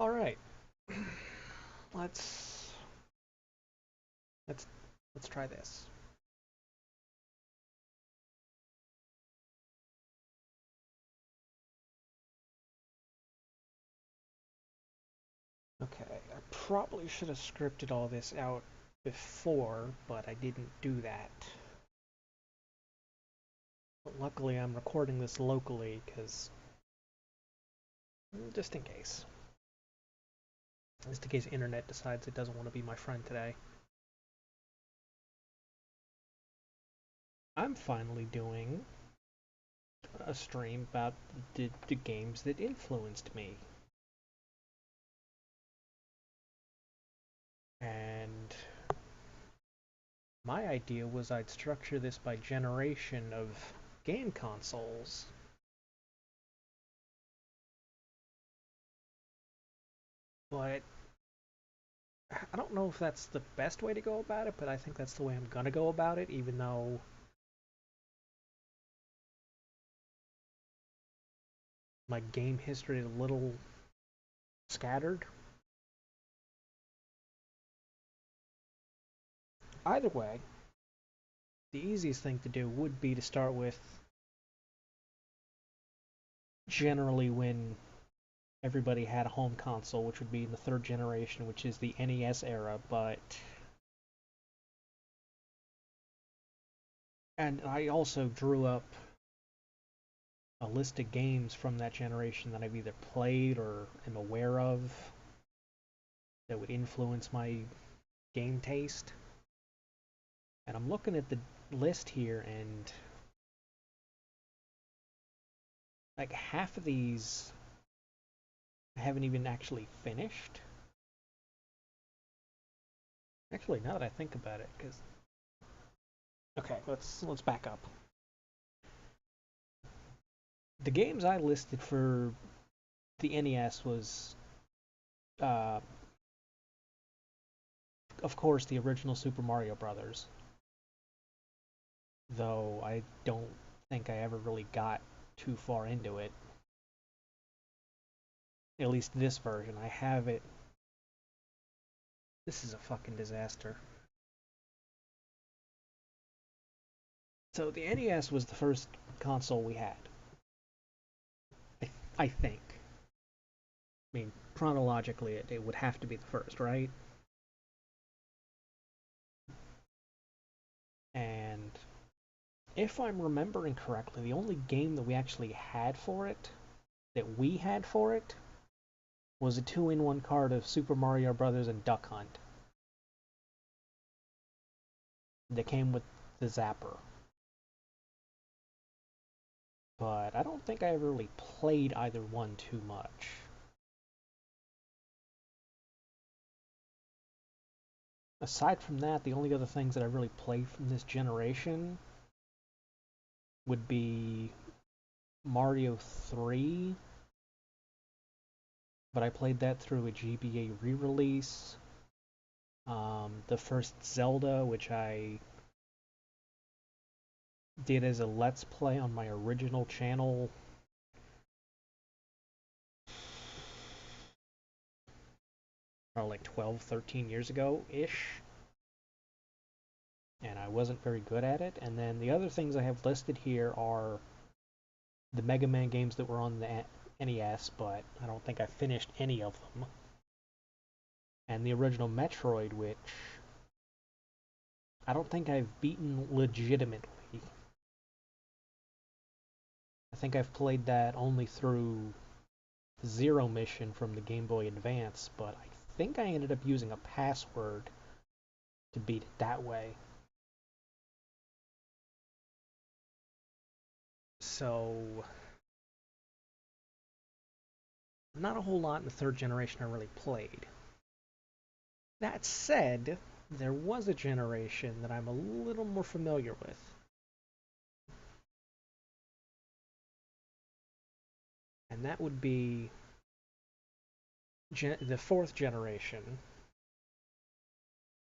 All right. Let's let's let's try this. Okay, I probably should have scripted all this out before, but I didn't do that. But luckily, I'm recording this locally because just in case. Just in case the internet decides it doesn't want to be my friend today. I'm finally doing a stream about the games that influenced me. And my idea was I'd structure this by generation of game consoles. But I don't know if that's the best way to go about it, but I think that's the way I'm gonna go about it, even though my game history is a little scattered. Either way, the easiest thing to do would be to start with generally when everybody had a home console, which would be in the third generation, which is the NES era, but and I also drew up a list of games from that generation that I've either played or am aware of that would influence my game taste. And I'm looking at the list here, and like half of these I haven't even actually finished. Actually, now that I think about it, because okay, let's back up. The games I listed for the NES was, uh, of course, the original Super Mario Brothers. Though I don't think I ever really got too far into it. At least this version. I have it. This is a fucking disaster. So the NES was the first console we had. I think. I mean, chronologically, it would have to be the first, right? And if I'm remembering correctly, the only game that we actually had for it, that we had for it, was a 2-in-1 card of Super Mario Brothers and Duck Hunt. That came with the Zapper. But I don't think I ever really played either one too much. Aside from that, the only other things that I really played from this generation would be Mario 3, but I played that through a GBA re-release. The first Zelda, which I did as a Let's Play on my original channel. Probably like 12, 13 years ago-ish. And I wasn't very good at it. And then the other things I have listed here are the Mega Man games that were on the NES, but I don't think I finished any of them. And the original Metroid, which I don't think I've beaten legitimately. I think I've played that only through Zero Mission from the Game Boy Advance, but I think I ended up using a password to beat it that way. So, not a whole lot in the third generation I really played. That said, there was a generation that I'm a little more familiar with. And that would be the fourth generation,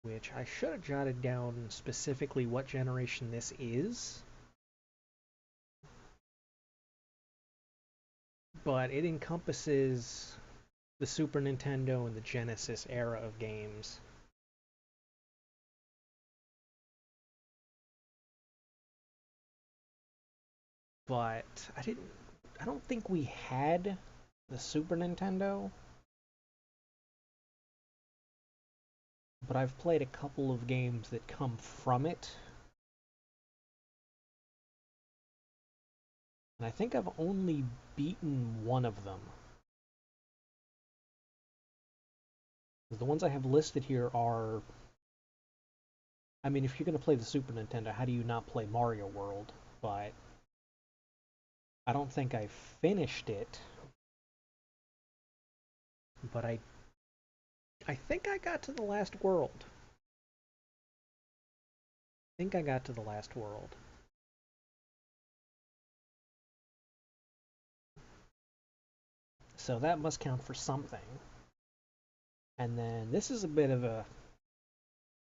which I should have jotted down specifically what generation this is. But it encompasses the Super Nintendo and the Genesis era of games. But I don't think we had the Super Nintendo, but I've played a couple of games that come from it. And I think I've only beaten one of them. The ones I have listed here are, I mean, if you're going to play the Super Nintendo, how do you not play Mario World? But I don't think I finished it. But I think I got to the last world. I think I got to the last world. So that must count for something. And then this is a bit of a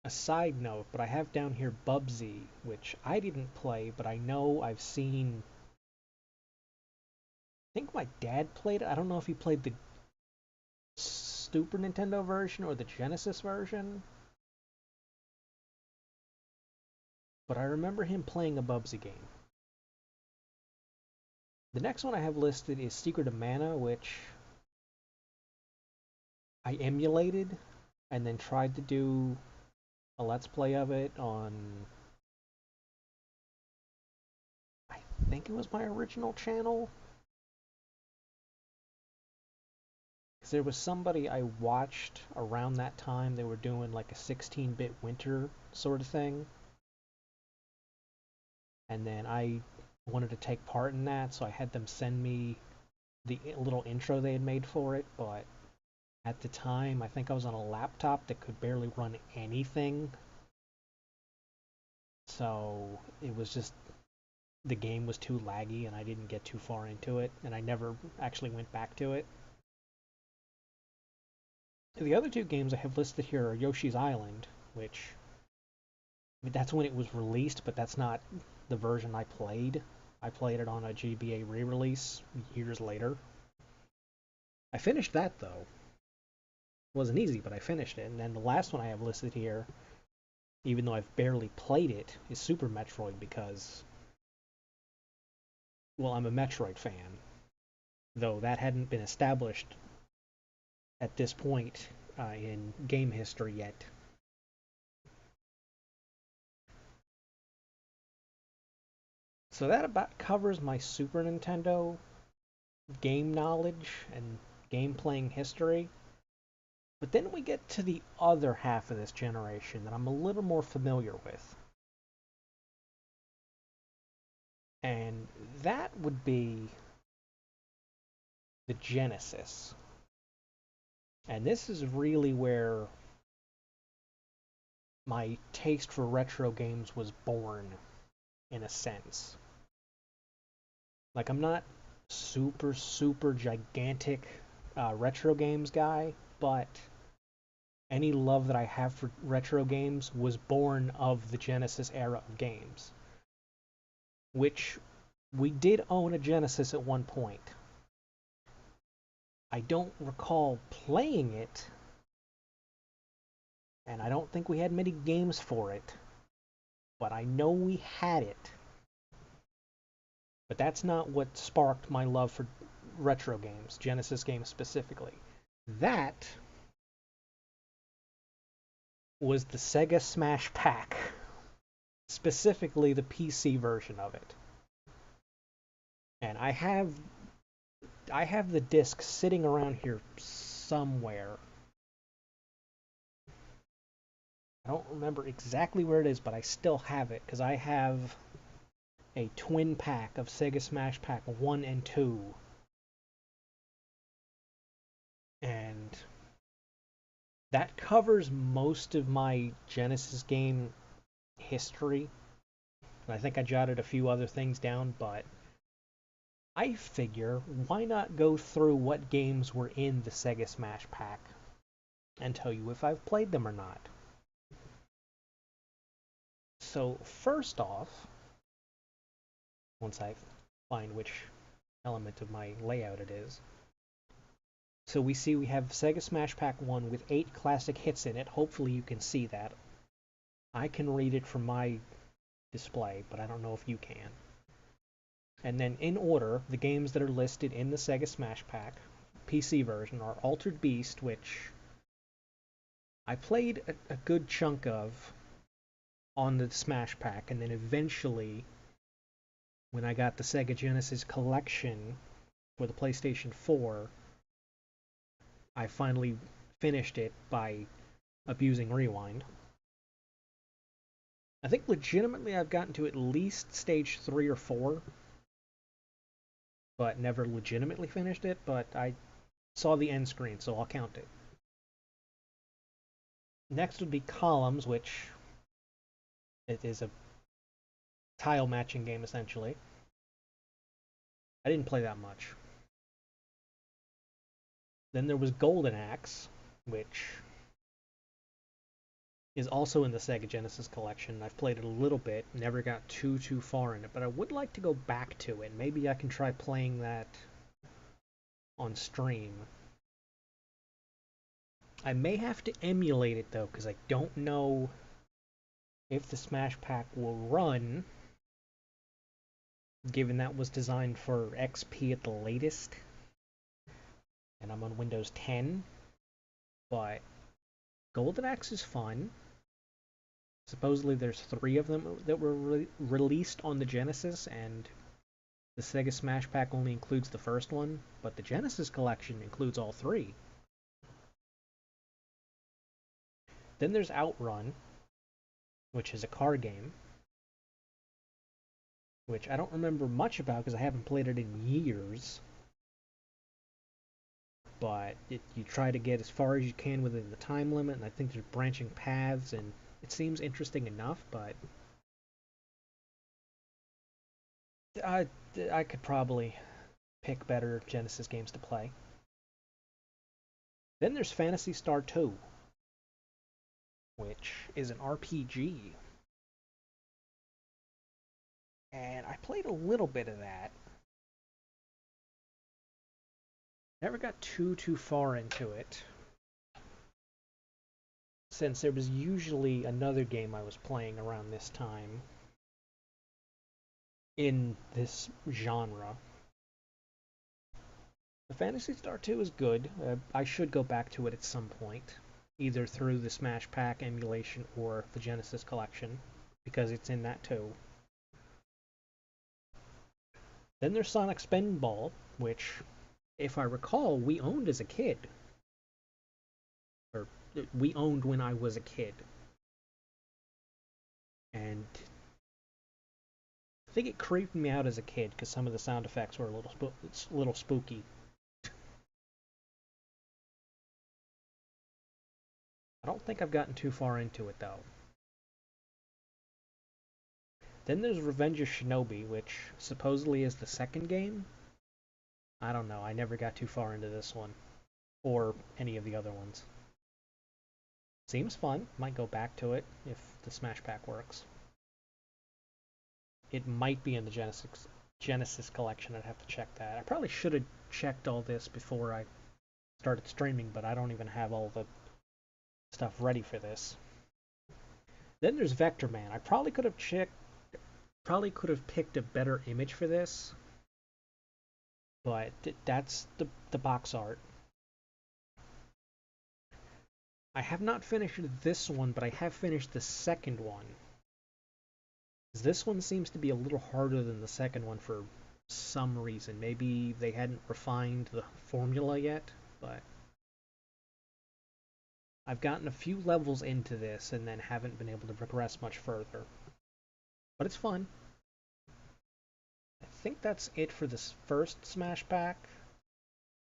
side note, but I have down here Bubsy, which I didn't play, but I know I've seen. I think my dad played it. I don't know if he played the Super Nintendo version or the Genesis version, but I remember him playing a Bubsy game. The next one I have listed is Secret of Mana, which I emulated and then tried to do a Let's Play of it on, I think it was my original channel. Because there was somebody I watched around that time, they were doing like a 16-bit winter sort of thing. And then I wanted to take part in that, so I had them send me the little intro they had made for it, but at the time, I think I was on a laptop that could barely run anything. So it was just, the game was too laggy and I didn't get too far into it, and I never actually went back to it. The other two games I have listed here are Yoshi's Island, which, I mean, that's when it was released, but that's not the version I played. I played it on a GBA re-release years later. I finished that though. It wasn't easy, but I finished it. And then the last one I have listed here, even though I've barely played it, is Super Metroid because, well, I'm a Metroid fan, though that hadn't been established at this point in game history yet. So that about covers my Super Nintendo game knowledge and game playing history. But then we get to the other half of this generation that I'm a little more familiar with. And that would be the Genesis. And this is really where my taste for retro games was born, in a sense. Like, I'm not super gigantic retro games guy, but any love that I have for retro games was born of the Genesis era of games, which we did own a Genesis at one point. I don't recall playing it, and I don't think we had many games for it, but I know we had it. But that's not what sparked my love for retro games, Genesis games specifically. That was the Sega Smash Pack, specifically the PC version of it. And I have the disc sitting around here somewhere. I don't remember exactly where it is, but I still have it because I have a twin pack of Sega Smash Pack 1 and 2. And that covers most of my Genesis game history. And I think I jotted a few other things down, but I figure why not go through what games were in the Sega Smash Pack and tell you if I've played them or not. So first off, once I find which element of my layout it is. So we have Sega Smash Pack 1 with 8 classic hits in it. Hopefully you can see that. I can read it from my display, but I don't know if you can. And then in order, the games that are listed in the Sega Smash Pack PC version are Altered Beast, which I played a good chunk of on the Smash Pack, and then eventually, when I got the Sega Genesis Collection for the PlayStation 4, I finally finished it by abusing Rewind. I think legitimately I've gotten to at least stage 3 or 4, but never legitimately finished it, but I saw the end screen, so I'll count it. Next would be Columns, which it is a tile matching game essentially. I didn't play that much. Then there was Golden Axe, which is also in the Sega Genesis collection. I've played it a little bit, never got too far in it, but I would like to go back to it. Maybe I can try playing that on stream. I may have to emulate it though, because I don't know if the Smash Pack will run, given that was designed for XP at the latest, and I'm on Windows 10. But Golden Axe is fun. Supposedly there's 3 of them that were released on the Genesis, and the Sega Smash Pack only includes the first one, but the Genesis collection includes all 3. Then there's Outrun, which is a car game, which I don't remember much about because I haven't played it in years. But you try to get as far as you can within the time limit, and I think there's branching paths, and it seems interesting enough, but I could probably pick better Genesis games to play. Then there's Phantasy Star 2, which is an RPG. And I played a little bit of that. Never got too far into it, since there was usually another game I was playing around this time in this genre. The Phantasy Star 2 is good. I should go back to it at some point, either through the Smash Pack emulation or the Genesis collection, because it's in that too. Then there's Sonic Spinball, which, if I recall, we owned as a kid. Or we owned when I was a kid. And I think it creeped me out as a kid because some of the sound effects were a little spooky. I don't think I've gotten too far into it though. Then there's Revenge of Shinobi, which supposedly is the second game. I don't know, I never got too far into this one, or any of the other ones. Seems fun, might go back to it if the Smash Pack works. It might be in the Genesis collection, I'd have to check that. I probably should have checked all this before I started streaming, but I don't even have all the stuff ready for this. Then there's Vector Man. I probably could have picked a better image for this, but that's the box art. I have not finished this one, but I have finished the second one. This one seems to be a little harder than the second one for some reason. Maybe they hadn't refined the formula yet, but I've gotten a few levels into this and then haven't been able to progress much further. But it's fun. I think that's it for this first Smash Pack.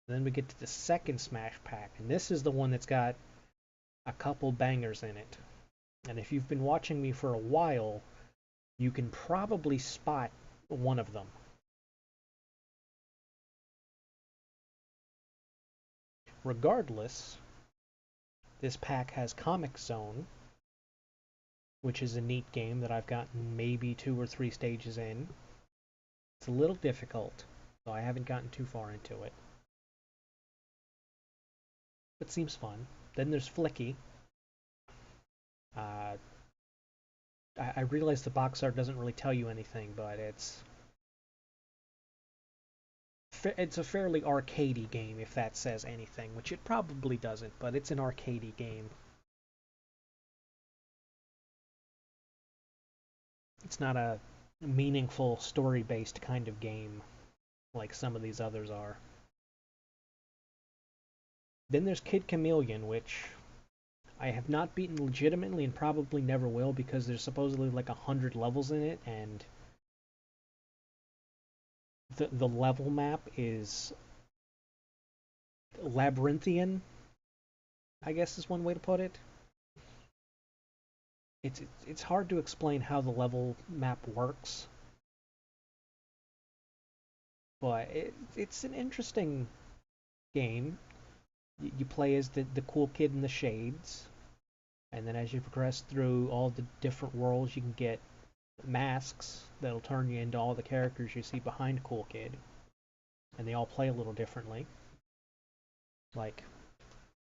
Then we get to the second Smash Pack, and this is the one that's got a couple bangers in it. And if you've been watching me for a while, you can probably spot one of them. Regardless, this pack has Comic Zone, which is a neat game that I've gotten maybe 2 or 3 stages in. It's a little difficult, so I haven't gotten too far into it. but seems fun. Then there's Flicky. Uh, I realize the box art doesn't really tell you anything, but it's a fairly arcadey game, if that says anything, which it probably doesn't, but it's an arcadey game. It's not a meaningful story-based kind of game like some of these others are. Then there's Kid Chameleon, which I have not beaten legitimately and probably never will because there's supposedly like 100 levels in it, and the level map is labyrinthian, I guess is one way to put it. It's hard to explain how the level map works, but it's an interesting game. You play as the cool kid in the shades, and then as you progress through all the different worlds, you can get masks that'll turn you into all the characters you see behind Cool Kid, and they all play a little differently. Like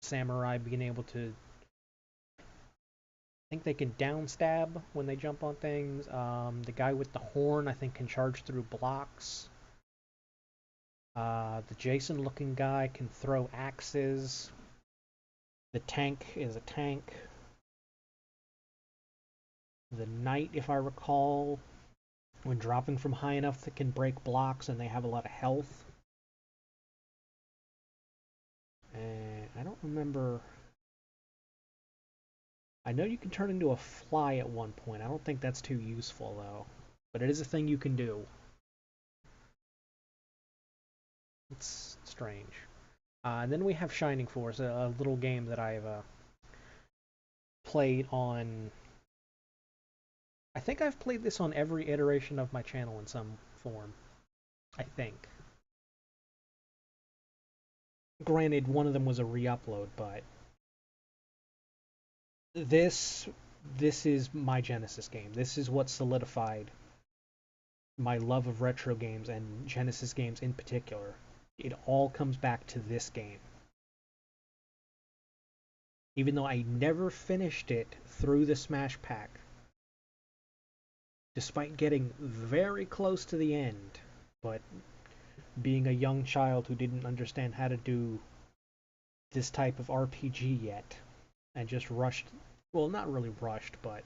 Samurai being able to, I think they can downstab when they jump on things. The guy with the horn, I think, can charge through blocks. The Jason-looking guy can throw axes. The tank is a tank. The knight, if I recall, when dropping from high enough, that can break blocks, and they have a lot of health. And I don't remember. I know you can turn into a fly at one point. I don't think that's too useful, though. But it is a thing you can do. It's strange. And then we have Shining Force, a little game that I've played on. I think I've played this on every iteration of my channel in some form. I think. Granted, one of them was a re-upload, but this this is my Genesis game. This is what solidified my love of retro games and Genesis games in particular. It all comes back to this game. Even though I never finished it through the Smash Pack, despite getting very close to the end, but being a young child who didn't understand how to do this type of RPG yet, and just rushed, well, not really rushed, but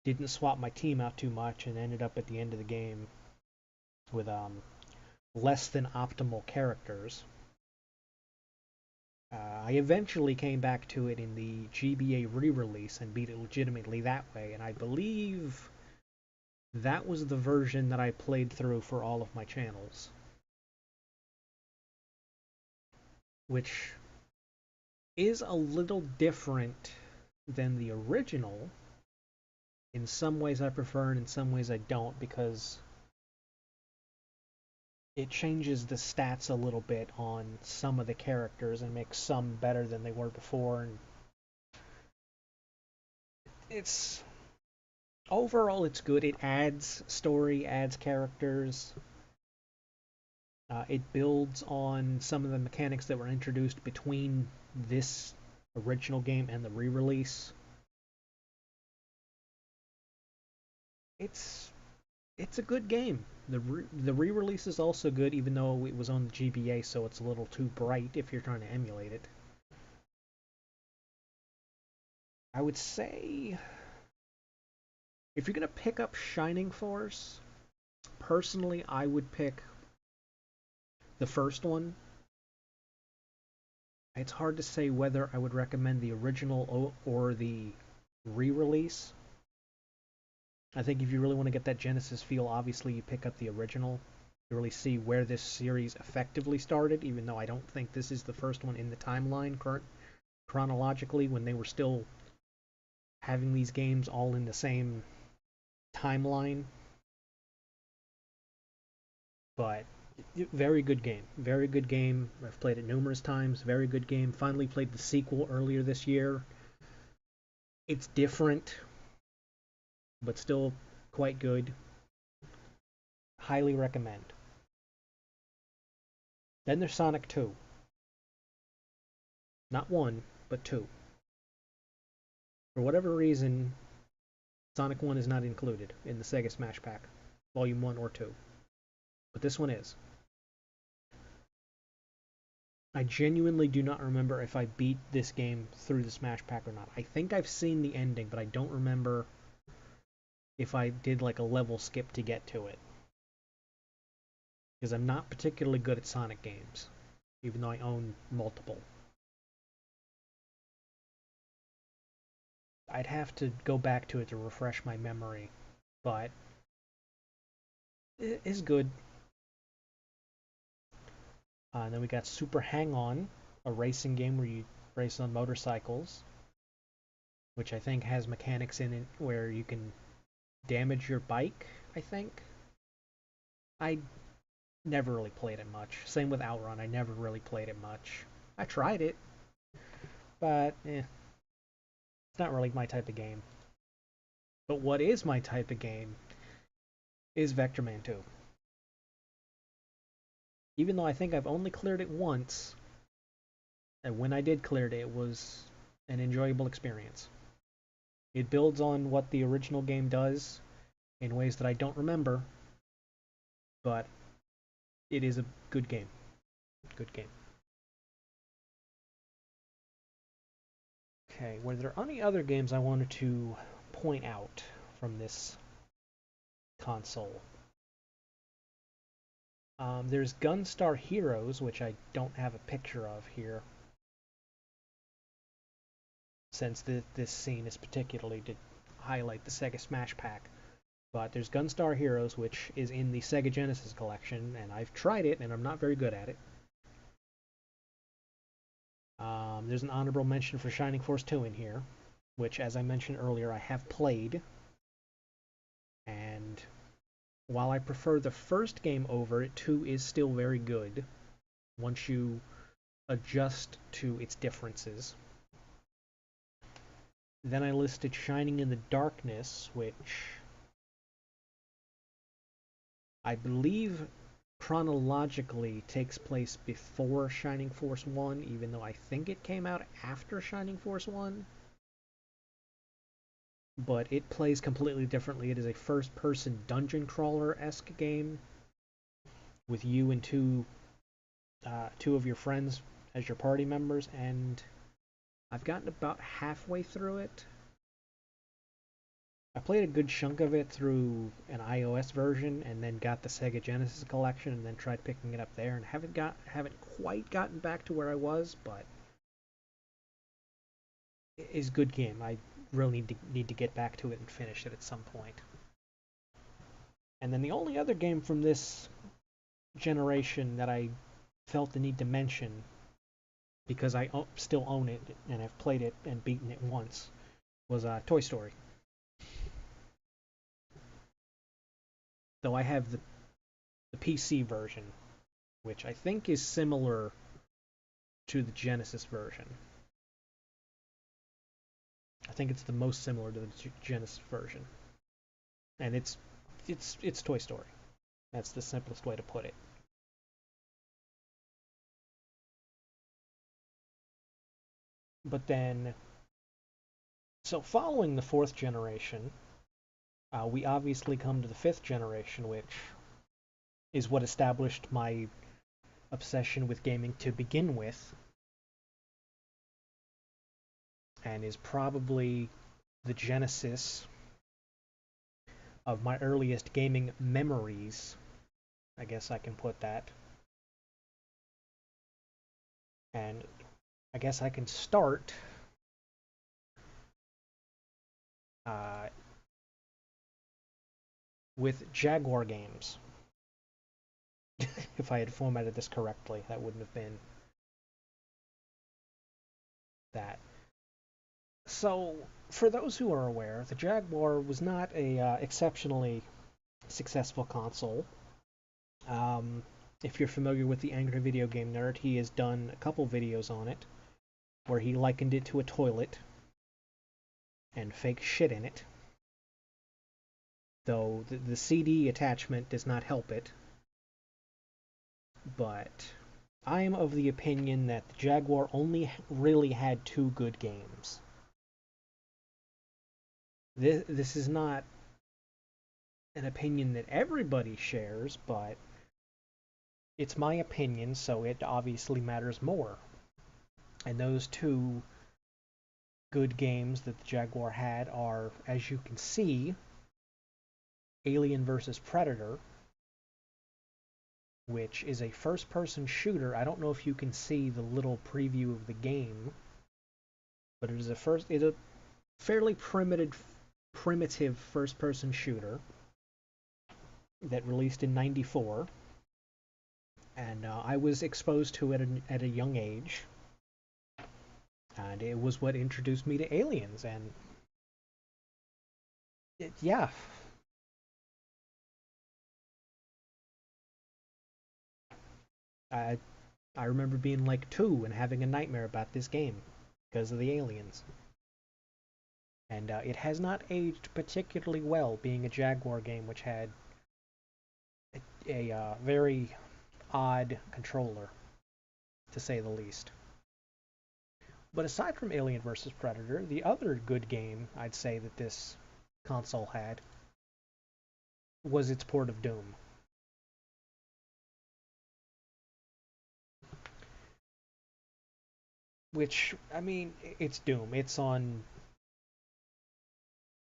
didn't swap my team out too much and ended up at the end of the game with less than optimal characters. I eventually came back to it in the GBA re-release and beat it legitimately that way, and I believe that was the version that I played through for all of my channels. Which is a little different than the original. In some ways I prefer, and in some ways I don't, because it changes the stats a little bit on some of the characters and makes some better than they were before. And it's overall it's good. It adds story, adds characters. It builds on some of the mechanics that were introduced between this original game and the re-release. It's it's a good game. The re-release is also good, even though it was on the GBA, so it's a little too bright if you're trying to emulate it. I would say if you're gonna pick up Shining Force, personally, I would pick the first one. It's hard to say whether I would recommend the original or the re-release. I think if you really want to get that Genesis feel, obviously you pick up the original to really see where this series effectively started, even though I don't think this is the first one in the timeline chronologically, when they were still having these games all in the same timeline. But very good game. Very good game. I've played it numerous times. Very good game. Finally played the sequel earlier this year. It's different, but still quite good. Highly recommend. Then there's Sonic 2. Not one, but two. For whatever reason, Sonic 1 is not included in the Sega Smash Pack, Volume 1 or 2. But this one is. I genuinely do not remember if I beat this game through the Smash Pack or not. I think I've seen the ending, but I don't remember if I did like a level skip to get to it. Because I'm not particularly good at Sonic games, even though I own multiple. I'd have to go back to it to refresh my memory, but it is good. And then we got Super Hang On, a racing game where you race on motorcycles, which I think has mechanics in it where you can damage your bike, I think. I never really played it much. Same with Outrun, I never really played it much. I tried it, but it's not really my type of game. But what is my type of game is Vector Man 2. Even though I think I've only cleared it once, and when I did clear it, it was an enjoyable experience. It builds on what the original game does in ways that I don't remember, but it is a good game. Good game. Okay, were there any other games I wanted to point out from this console? There's Gunstar Heroes, which I don't have a picture of here, since this scene is particularly to highlight the Sega Smash Pack. But there's Gunstar Heroes, which is in the Sega Genesis collection, and I've tried it, and I'm not very good at it. There's an honorable mention for Shining Force 2 in here, which, as I mentioned earlier, I have played. And while I prefer the first game over it, 2 is still very good once you adjust to its differences. Then I listed Shining in the Darkness, which I believe chronologically takes place before Shining Force 1, even though I think it came out after Shining Force 1. But it plays completely differently. It is a first-person dungeon crawler-esque game with you and two of your friends as your party members, and I've gotten about halfway through it. I played a good chunk of it through an iOS version, and then got the Sega Genesis collection, and then tried picking it up there, and haven't quite gotten back to where I was, but it is a good game. I really need to get back to it and finish it at some point. And then the only other game from this generation that I felt the need to mention, because I still own it and have played it and beaten it once, was Toy Story. Though I have the PC version, which I think is similar to the Genesis version. I think it's the most similar to the Genesis version, and it's Toy Story. That's the simplest way to put it. But then, so following the fourth generation, we obviously come to the fifth generation, which is what established my obsession with gaming to begin with, and is probably the genesis of my earliest gaming memories. I guess I can put that. And I guess I can start with Jaguar games. If I had formatted this correctly, that wouldn't have been that. So, for those who are aware, the Jaguar was not a exceptionally successful console. If you're familiar with the Angry Video Game Nerd, he has done a couple videos on it where he likened it to a toilet and fake shit in it. Though the CD attachment does not help it. But I am of the opinion that the Jaguar only really had two good games. This is not an opinion that everybody shares, but it's my opinion, so it obviously matters more. And those two good games that the Jaguar had are, as you can see, Alien vs. Predator, which is a first-person shooter. I don't know if you can see the little preview of the game, but it's a fairly primitive first-person shooter that released in '94, and I was exposed to it at a young age, and it was what introduced me to Aliens. And yeah, I I remember being like 2 and having a nightmare about this game because of the aliens. And it has not aged particularly well, being a Jaguar game which had a very odd controller, to say the least. But aside from Alien vs. Predator, the other good game I'd say that this console had was its port of Doom. Which, I mean, it's Doom. It's on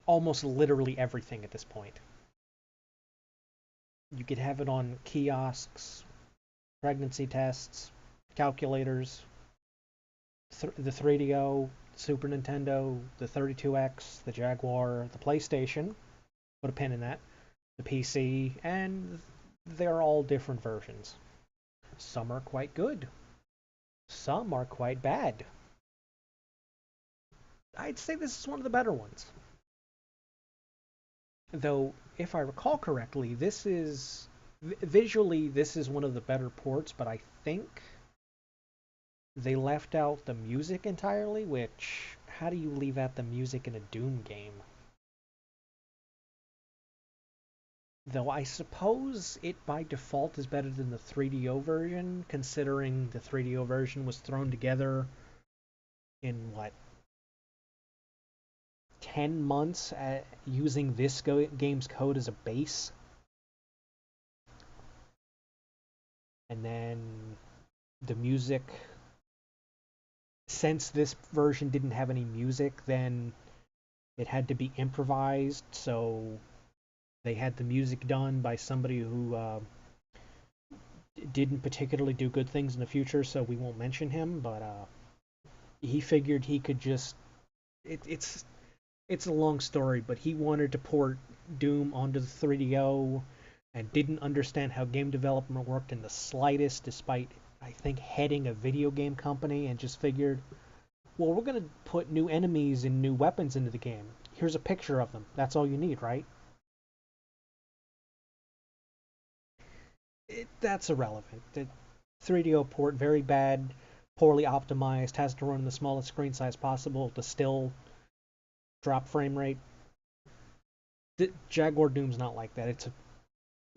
almost literally everything at this point. You could have it on kiosks, pregnancy tests, calculators, the 3DO, Super Nintendo, the 32X, the Jaguar, the PlayStation, put a pin in that, the PC, and they're all different versions. Some are quite good, some are quite bad. I'd say this is one of the better ones. Though, if I recall correctly, this is visually this is one of the better ports, but I think they left out the music entirely, which how do you leave out the music in a Doom game? Though I suppose it by default is better than the 3DO version, considering the 3DO version was thrown together in what 10 months using this game's code as a base. And then the music, since this version didn't have any music, then it had to be improvised, so they had the music done by somebody who didn't particularly do good things in the future, so we won't mention him, but he figured he could just it's a long story, but he wanted to port Doom onto the 3DO and didn't understand how game development worked in the slightest, despite I think heading a video game company, and just figured, well, we're going to put new enemies and new weapons into the game. Here's a picture of them. That's all you need, right? That's irrelevant. The 3DO port, very bad, poorly optimized, has to run the smallest screen size possible to still drop frame rate. The Jaguar Doom's not like that. It's a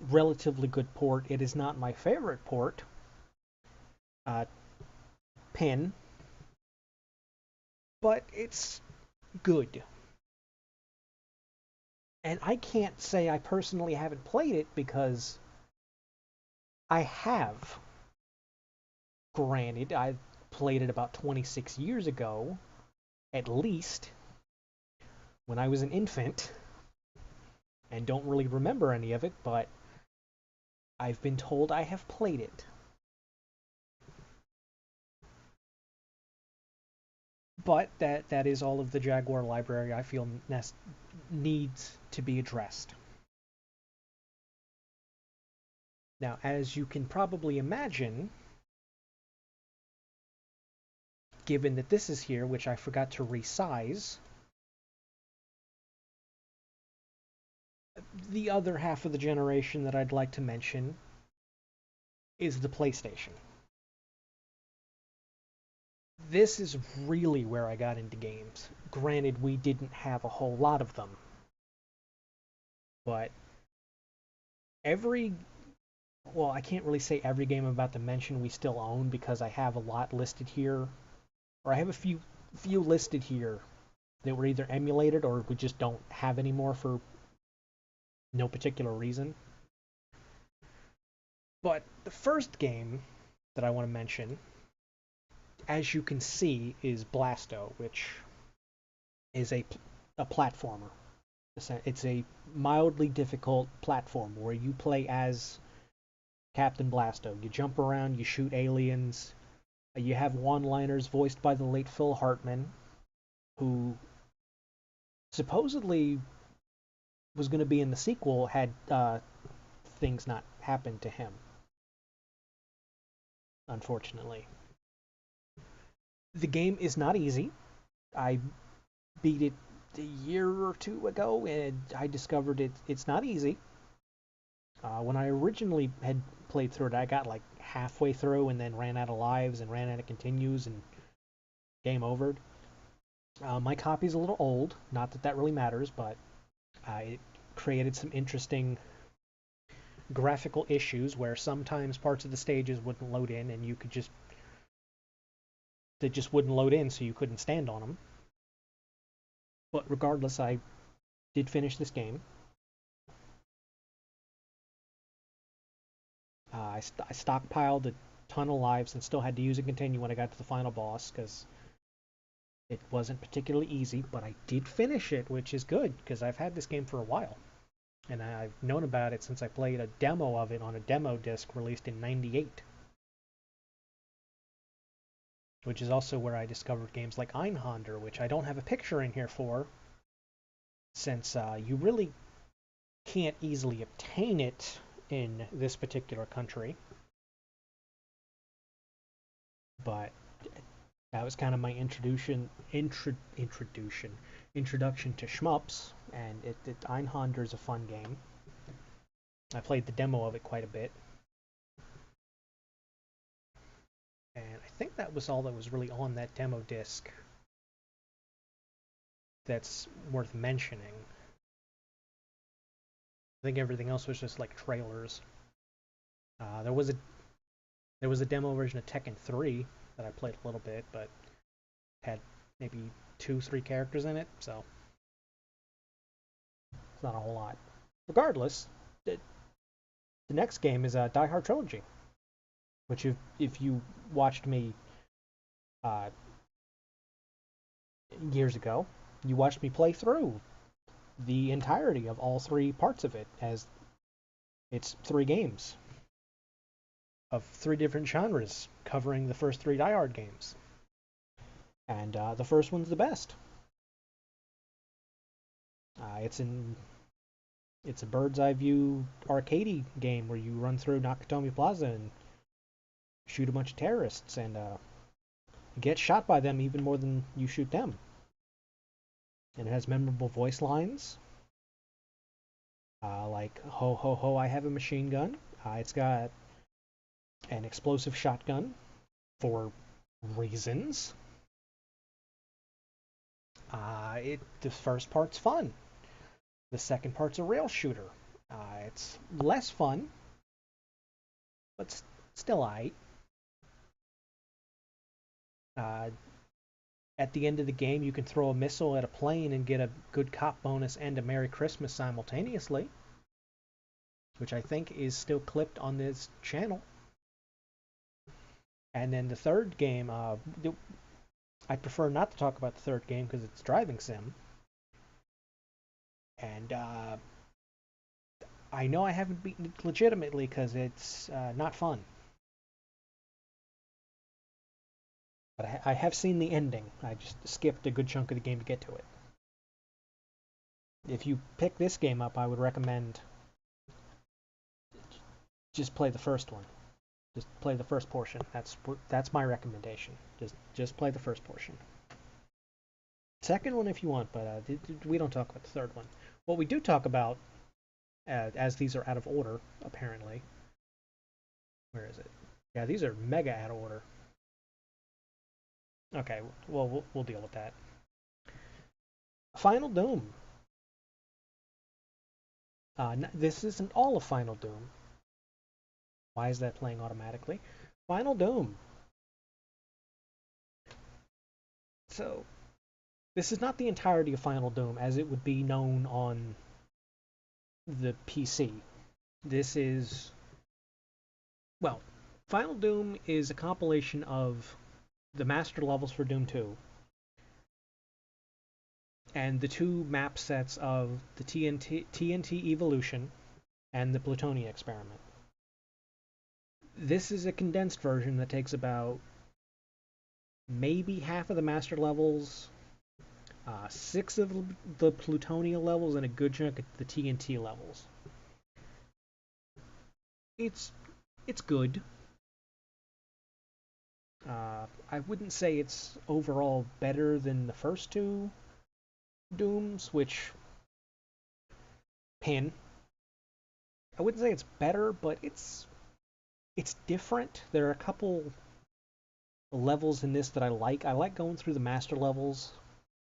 relatively good port. It is not my favorite port. Uh, Pin, but it's good. And I can't say I personally haven't played it because I have. Granted, I played it about 26 years ago, at least, when I was an infant, and don't really remember any of it, but I've been told I have played it. But that is all of the Jaguar library I feel needs to be addressed. Now, as you can probably imagine, given that this is here, which I forgot to resize, the other half of the generation that I'd like to mention is the PlayStation. This is really where I got into games. Granted, we didn't have a whole lot of them, but every well, I can't really say every game I'm about to mention we still own because I have a lot listed here, or I have a few listed here that were either emulated or we just don't have anymore for no particular reason. But the first game that I want to mention, as you can see, is Blasto, which is a platformer. It's a mildly difficult platform where you play as Captain Blasto. You jump around, you shoot aliens. You have one-liners voiced by the late Phil Hartman, who supposedly was going to be in the sequel had things not happened to him, unfortunately. The game is not easy. I beat it a year or two ago, and I discovered it's not easy. When I originally had played through it, I got like halfway through and then ran out of lives and ran out of continues and game over. My copy's a little old, not that that really matters, but it created some interesting graphical issues where sometimes parts of the stages wouldn't load in and you could just they just wouldn't load in so you couldn't stand on them. But regardless, I did finish this game. I stockpiled a ton of lives and still had to use a continue when I got to the final boss because it wasn't particularly easy, but I did finish it, which is good because I've had this game for a while. And I've known about it since I played a demo of it on a demo disc released in '98, which is also where I discovered games like Einhander, which I don't have a picture in here for, since you really can't easily obtain it in this particular country. But that was kind of my introduction to shmups, and Einhander is a fun game. I played the demo of it quite a bit, and I think that was all that was really on that demo disc that's worth mentioning. I think everything else was just like trailers. There was a demo version of Tekken 3 that I played a little bit, but had maybe 2-3 characters in it, so it's not a whole lot. Regardless, the next game is Die Hard Trilogy, which if you watched me uh, years ago, you watched me play through the entirety of all three parts of it, as it's 3 games of 3 different genres covering the first 3 Die Hard games. And the first one's the best. It's a bird's eye view arcadey game where you run through Nakatomi Plaza and shoot a bunch of terrorists and get shot by them even more than you shoot them. And it has memorable voice lines like "Ho ho ho, I have a machine gun." It's got an explosive shotgun for reasons. The first part's fun. The second part's a rail shooter. It's less fun, but still aight. At the end of the game, you can throw a missile at a plane and get a good cop bonus and a Merry Christmas simultaneously, which I think is still clipped on this channel. And then the third game, I prefer not to talk about the third game because it's driving sim. And I know I haven't beaten it legitimately because it's not fun. But I have seen the ending. I just skipped a good chunk of the game to get to it. If you pick this game up, I would recommend just play the first one. Just play the first portion. That's my recommendation. Just play the first portion. Second one if you want, but we don't talk about the third one. What we do talk about, as these are out of order, apparently. Where is it? Yeah, these are mega out of order. Okay, well, we'll deal with that. Final Doom. This isn't all of Final Doom. Why is that playing automatically? Final Doom. So, this is not the entirety of Final Doom as it would be known on the PC. This is, well, Final Doom is a compilation of the master levels for Doom 2 and the two map sets of the TNT Evolution and the Plutonia Experiment. This is a condensed version that takes about maybe half of the master levels, six of the Plutonia levels, and a good chunk of the TNT levels. It's it's good. I wouldn't say it's overall better than the first two Dooms, which pin. I wouldn't say it's better, but it's different. There are a couple levels in this that I like. I like going through the master levels,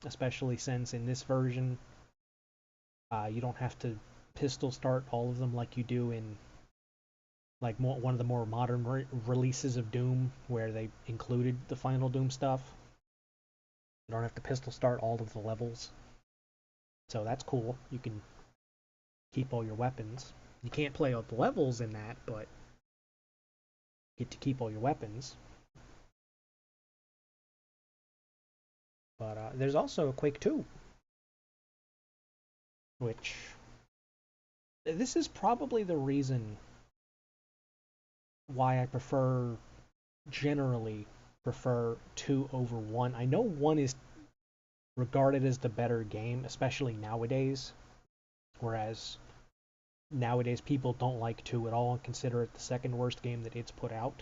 especially since in this version you don't have to pistol start all of them like you do in like one of the more modern releases of Doom, where they included the final Doom stuff. You don't have to pistol start all of the levels, so that's cool. You can keep all your weapons. You can't play all the levels in that, but you get to keep all your weapons. But there's also Quake 2, which this is probably the reason why I generally prefer 2 over 1. I know 1 is regarded as the better game, especially nowadays, whereas nowadays people don't like 2 at all and consider it the second worst game that it's put out.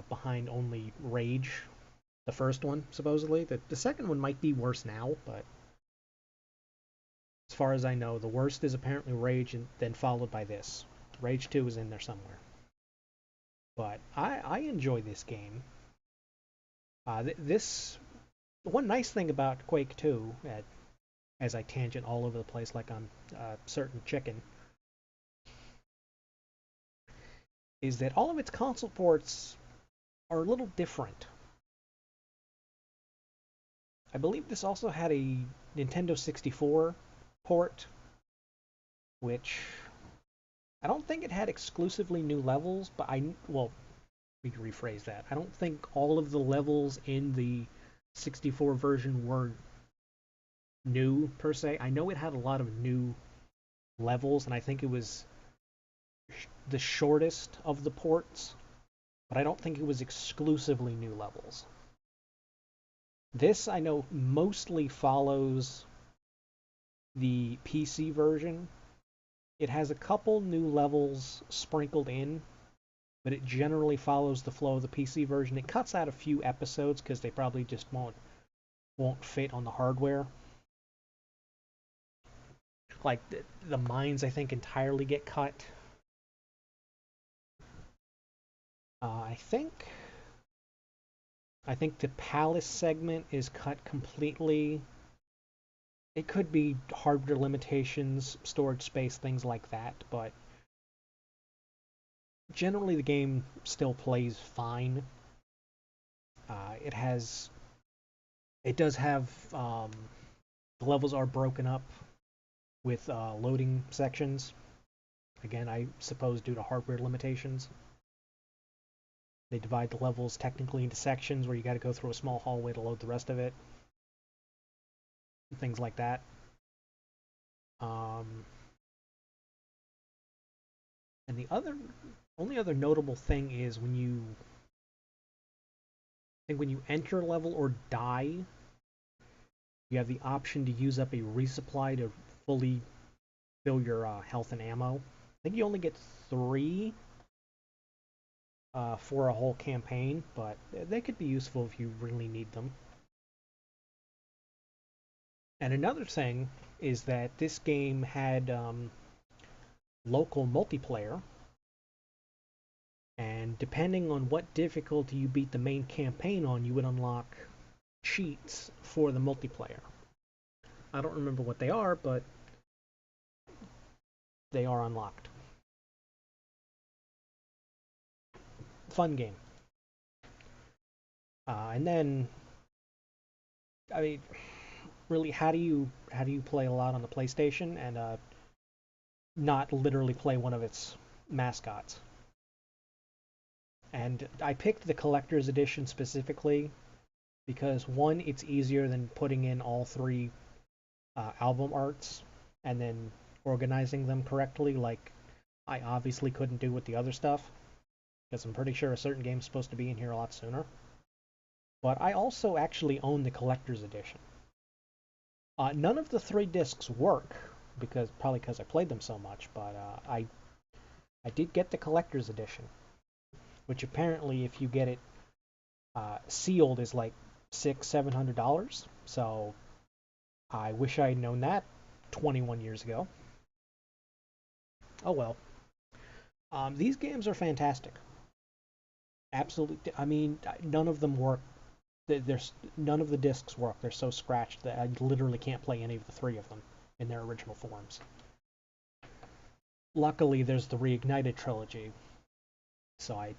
Behind only Rage, the first one, supposedly. The second one might be worse now, but as far as I know, the worst is apparently Rage, and then followed by this. Rage 2 is in there somewhere. But I enjoy this game. This one nice thing about Quake 2, as I tangent all over the place like I'm a certain chicken, is that all of its console ports are a little different. I believe this also had a Nintendo 64 port, which I don't think it had exclusively new levels, but well, we can rephrase that. I don't think all of the levels in the 64 version were new per se. I know it had a lot of new levels, and I think it was the shortest of the ports, but I don't think it was exclusively new levels. This I know mostly follows the PC version. It has a couple new levels sprinkled in, but it generally follows the flow of the PC version. It cuts out a few episodes because they probably just won't fit on the hardware. Like the mines, I think, entirely get cut. I think the palace segment is cut completely. It could be hardware limitations, storage space, things like that, but generally the game still plays fine. It has, it does have, the levels are broken up with loading sections. Again, I suppose due to hardware limitations. They divide the levels technically into sections where you got to go through a small hallway to load the rest of it. Things like that. And the only other notable thing is when you enter a level or die, you have the option to use up a resupply to fully fill your health and ammo. I think you only get 3 for a whole campaign, but they could be useful if you really need them. And another thing is that this game had local multiplayer, and depending on what difficulty you beat the main campaign on, you would unlock cheats for the multiplayer. I don't remember what they are, but they are unlocked. Fun game. And then, I mean, really, how do you play a lot on the PlayStation and not literally play one of its mascots? And I picked the collector's edition specifically because one, it's easier than putting in all three album arts and then organizing them correctly, like I obviously couldn't do with the other stuff, because I'm pretty sure a certain game's supposed to be in here a lot sooner. But I also actually own the collector's edition. None of the three discs work, probably because I played them so much, but I did get the collector's edition, which apparently if you get it sealed is like $600-700. So I wish I had known that 21 years ago. Oh well. These games are fantastic. Absolutely. I mean, none of them work. There's none of the discs work. They're so scratched that I literally can't play any of the three of them in their original forms. Luckily, there's the Reignited trilogy, so I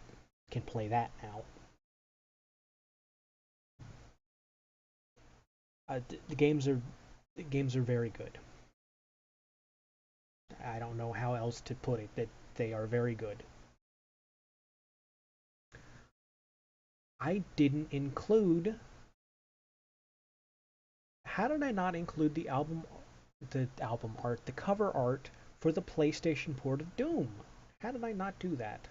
can play that now. The games are very good. I don't know how else to put it. That they are very good. I didn't include. How did I not include the album art, the cover art for the PlayStation port of Doom? How did I not do that?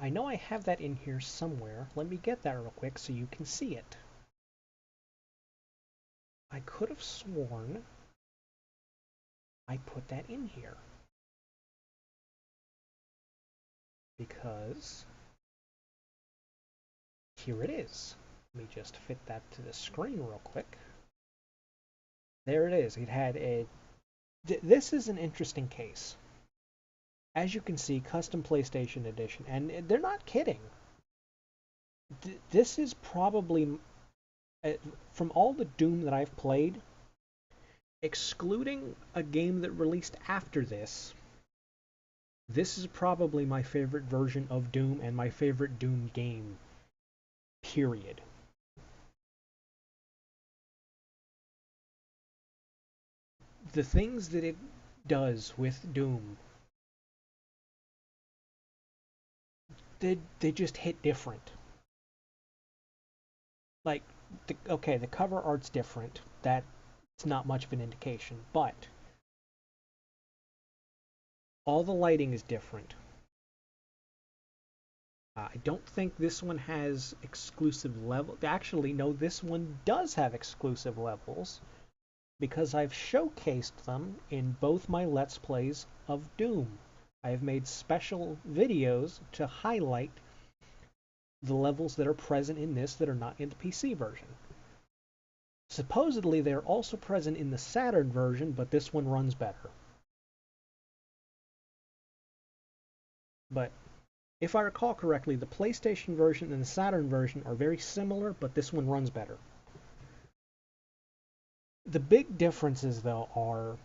I know I have that in here somewhere. Let me get that real quick so you can see it. I could have sworn I put that in here. Because here it is. Let me just fit that to the screen real quick. There it is. It had a... This is an interesting case. As you can see, custom PlayStation edition. And they're not kidding. This is probably... From all the Doom that I've played, excluding a game that released after this, this is probably my favorite version of Doom and my favorite Doom game, period. The things that it does with Doom, they just hit different. Like, okay, the cover art's different. That's not much of an indication, but all the lighting is different. I don't think this one has exclusive level. Actually, no, this one does have exclusive levels because I've showcased them in both my Let's Plays of Doom. I have made special videos to highlight the levels that are present in this that are not in the PC version. Supposedly, they're also present in the Saturn version, but this one runs better. But if I recall correctly, the PlayStation version and the Saturn version are very similar, but this one runs better. The big differences, though, are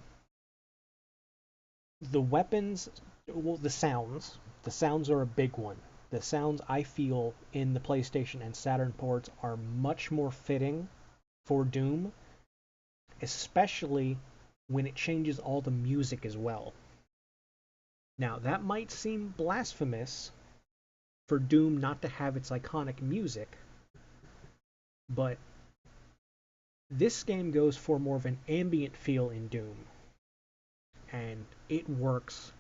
the weapons, well, the sounds. The sounds are a big one. The sounds I feel in the PlayStation and Saturn ports are much more fitting for Doom, especially when it changes all the music as well. Now, that might seem blasphemous for Doom not to have its iconic music, but this game goes for more of an ambient feel in Doom, and it works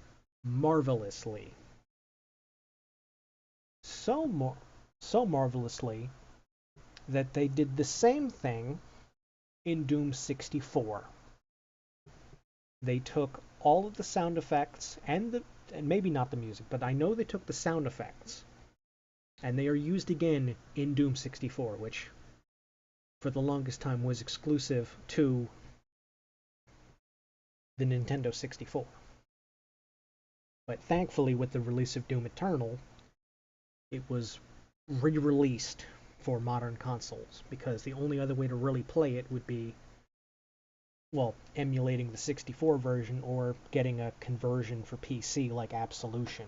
marvelously. So marvelously that they did the same thing in Doom 64. They took all of the sound effects and maybe not the music, but I know they took the sound effects and they are used again in Doom 64, which for the longest time was exclusive to the Nintendo 64. But thankfully, with the release of Doom Eternal, it was re-released for modern consoles, because the only other way to really play it would be well, emulating the 64 version or getting a conversion for PC like Absolution.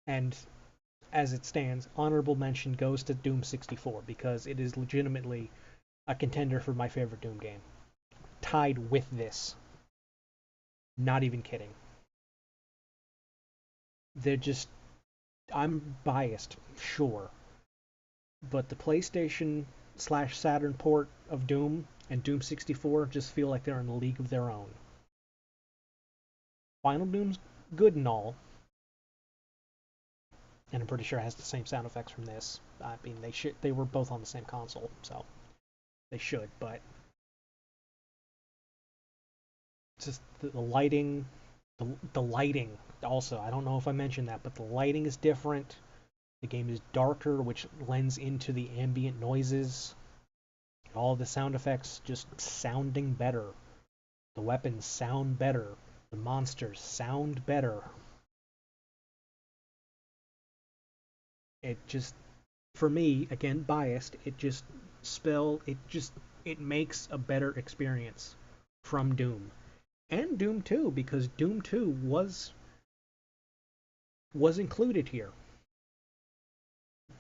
And as it stands, honorable mention goes to Doom 64 because it is legitimately a contender for my favorite Doom game. Tied with this. Not even kidding. They're just. I'm biased, sure. But the PlayStation slash Saturn port of Doom and Doom 64 just feel like they're in a league of their own. Final Doom's good and all, and I'm pretty sure it has the same sound effects from this. I mean, they were both on the same console, so they should. But just the lighting, the lighting also. I don't know if I mentioned that, but the lighting is different. The game is darker, which lends into the ambient noises. All the sound effects just sounding better. The weapons sound better. The monsters sound better. It just, for me, again biased, it makes a better experience from Doom and Doom 2 because Doom 2 was included here.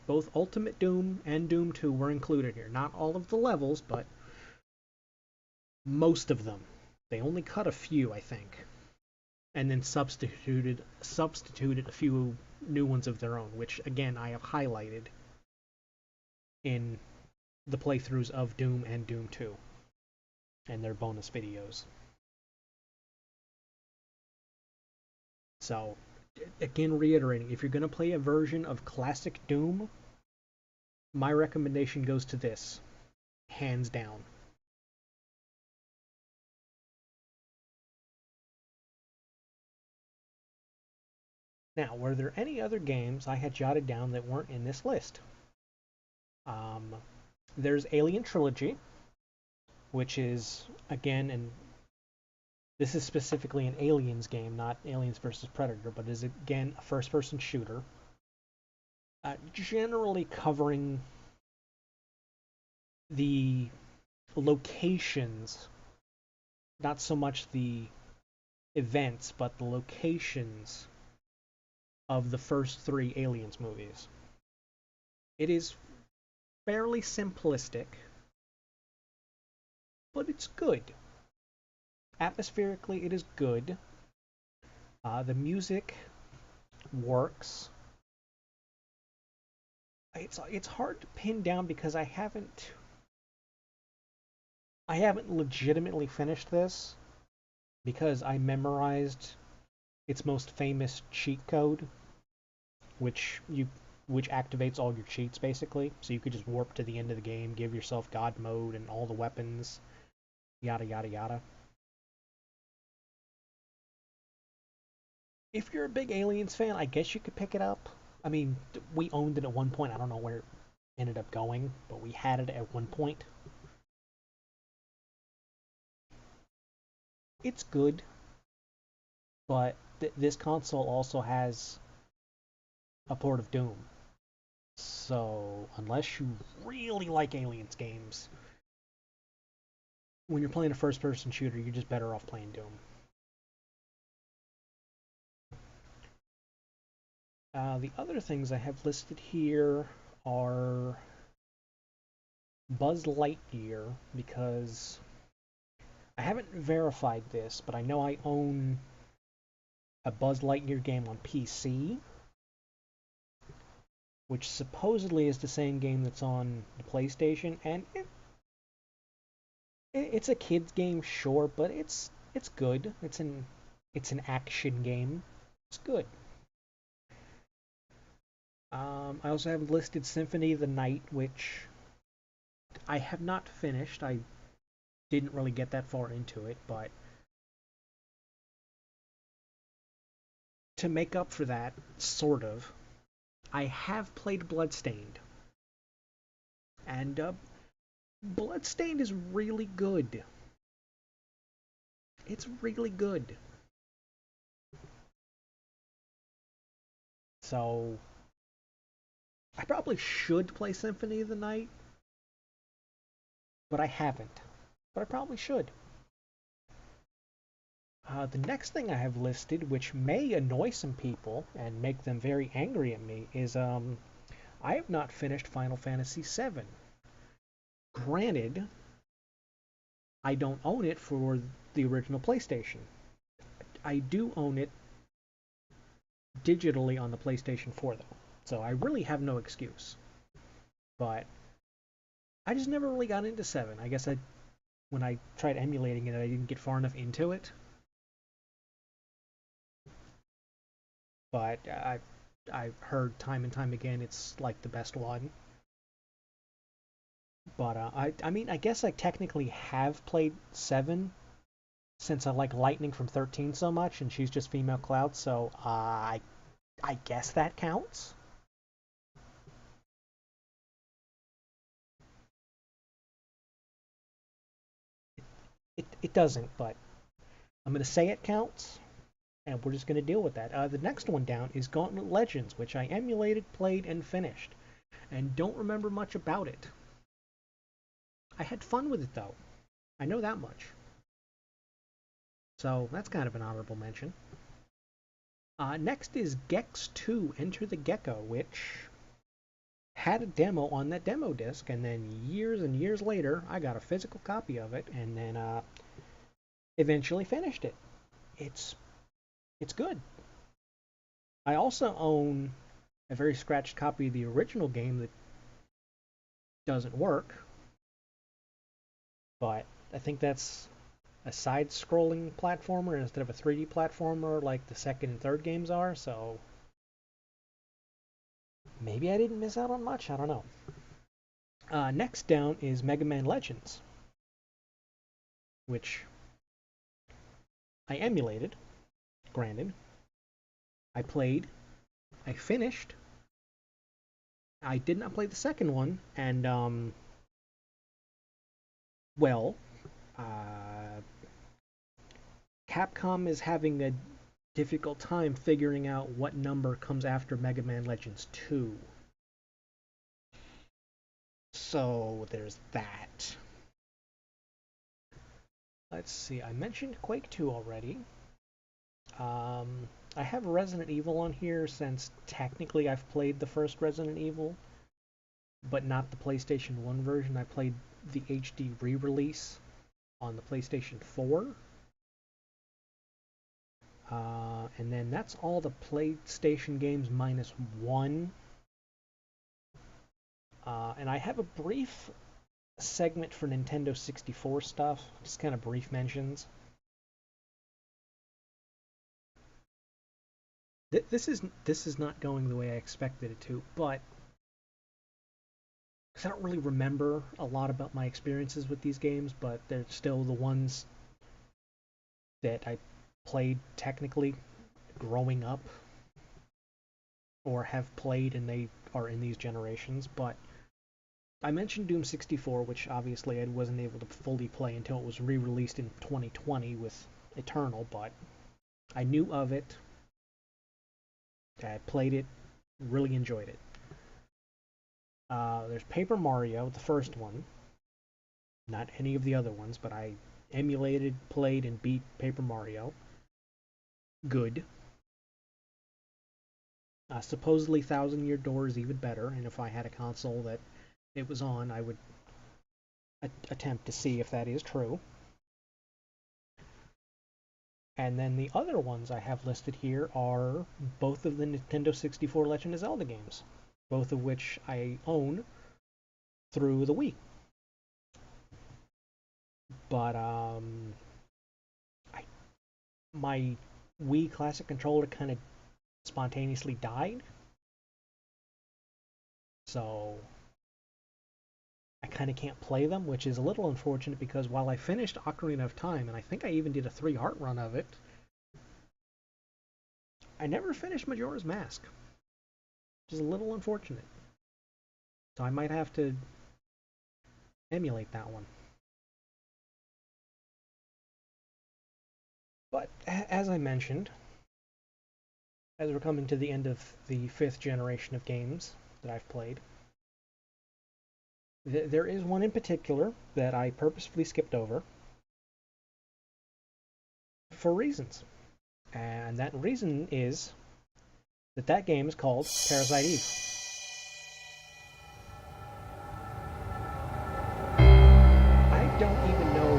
Both Ultimate Doom and Doom 2 were included here. Not all of the levels, but most of them. They only cut a few, I think, and then substituted a few new ones of their own, which again I have highlighted in the playthroughs of Doom and Doom 2 and their bonus videos. So, again, reiterating, if you're going to play a version of classic Doom, my recommendation goes to this, hands down. Now, were there any other games I had jotted down that weren't in this list? Um, there's Alien Trilogy, which is, again, and this is specifically an Aliens game, not Aliens versus Predator, but is again a first-person shooter, generally covering the locations, not so much the events, but the locations of the first three Aliens movies. It is fairly simplistic, but it's good. Atmospherically, it is good. The music works. It's hard to pin down because I haven't legitimately finished this because I memorized its most famous cheat code, which activates all your cheats basically. So you could just warp to the end of the game, give yourself God mode and all the weapons, yada yada yada. If you're a big Aliens fan, I guess you could pick it up. I mean, we owned it at one point. I don't know where it ended up going, but we had it at one point. It's good, but this console also has a port of Doom. So, unless you really like Aliens games, when you're playing a first person shooter, you're just better off playing Doom. The other things I have listed here are Buzz Lightyear, because I haven't verified this, but I know I own a Buzz Lightyear game on PC, which supposedly is the same game that's on the PlayStation, and it's a kids game, sure, but it's good. It's an action game. It's good. I also have listed Symphony of the Night, which I have not finished. I didn't really get that far into it, but to make up for that, sort of, I have played Bloodstained. And Bloodstained is really good. It's really good. So I probably should play Symphony of the Night, but I haven't. But I probably should. The next thing I have listed, which may annoy some people and make them very angry at me, is I have not finished Final Fantasy VII. Granted, I don't own it for the original PlayStation. I do own it digitally on the PlayStation 4, though. So I really have no excuse. But I just never really got into 7. I guess when I tried emulating it, I didn't get far enough into it. But I've heard time and time again it's like the best one. But I mean, I guess I technically have played 7 since I like Lightning from 13 so much, and she's just female Cloud, so I guess that counts. It doesn't, but I'm going to say it counts, and we're just going to deal with that. The next one down is Gauntlet Legends, which I emulated, played, and finished, and don't remember much about it. I had fun with it, though. I know that much. So that's kind of an honorable mention. Next is Gex 2, Enter the Gecko, which had a demo on that demo disc, and then years and years later, I got a physical copy of it, and then eventually finished it. It's good. I also own a very scratched copy of the original game that doesn't work, but I think that's a side-scrolling platformer instead of a 3D platformer like the second and third games are, so maybe I didn't miss out on much, I don't know. Next down is Mega Man Legends, which I emulated, granted. I played, I finished. I did not play the second one, and well, uh, Capcom is having a difficult time figuring out what number comes after Mega Man Legends 2. So there's that. Let's see, I mentioned Quake 2 already. I have Resident Evil on here since technically I've played the first Resident Evil, but not the PlayStation 1 version. I played the HD re-release on the PlayStation 4. And then that's all the PlayStation games minus one. And I have a brief segment for Nintendo 64 stuff, just kind of brief mentions. This is not going the way I expected it to, but because I don't really remember a lot about my experiences with these games, but they're still the ones that I played technically growing up or have played and they are in these generations. But I mentioned Doom 64, which obviously I wasn't able to fully play until it was re-released in 2020 with Eternal, but I knew of it. I played it, really enjoyed it. There's Paper Mario, the first one. Not any of the other ones, but I emulated, played, and beat Paper Mario. Good. Supposedly Thousand Year Door is even better, and if I had a console that it was on, I would attempt to see if that is true. And then the other ones I have listed here are both of the Nintendo 64 Legend of Zelda games, both of which I own through the Wii. But my Wii Classic controller kind of spontaneously died, so I kind of can't play them, which is a little unfortunate because while I finished Ocarina of Time, and I think I even did a 3-heart run of it, I never finished Majora's Mask, which is a little unfortunate. So I might have to emulate that one. But as I mentioned, as we're coming to the end of the 5th generation of games, that I've played. There is one in particular that I purposefully skipped over for reasons. And that reason is that game is called Parasite Eve. I don't even know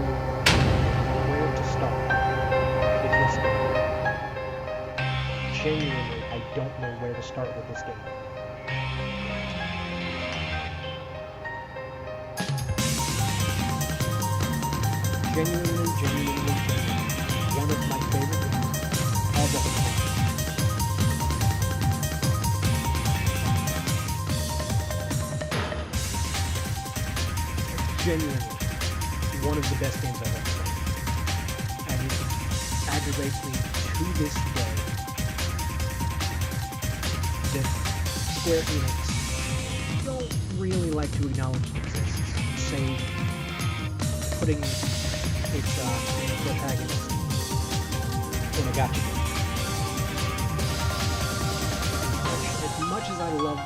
where to start with this game. Genuinely, I don't know where to start with this game. Genuinely, one of my favorite games of all time. Genuinely, one of the best games I've ever played. And it aggravates me to this day that Square Enix don't really like to acknowledge it exists, say putting its protagonist in a gacha game. As much as I love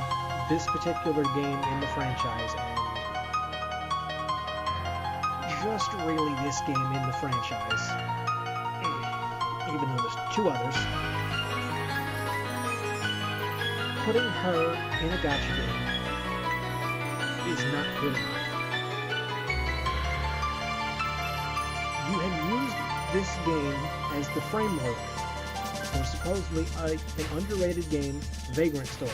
this particular game in the franchise, and just really this game in the franchise, even though there's two others, putting her in a gacha game is not good enough. You had used this game as the framework for supposedly an underrated game, Vagrant Story.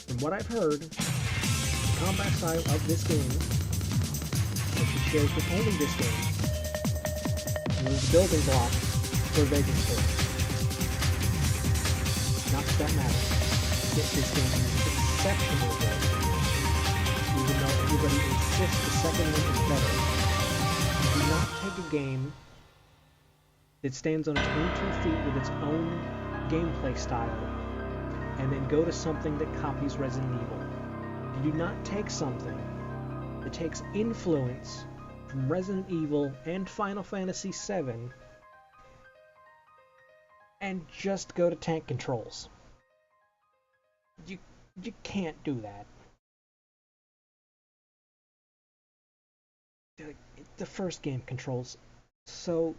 From what I've heard, the combat style of this game, which it shares with only this game, was the building block for Vagrant Story. Not that that matters. This game is exceptionally good, even though everybody insists the second one is better. Do not take a game that stands on its own 2 feet with its own gameplay style and then go to something that copies Resident Evil. You do not take something that takes influence from Resident Evil and Final Fantasy VII and just go to tank controls. You can't do that. The first game controls so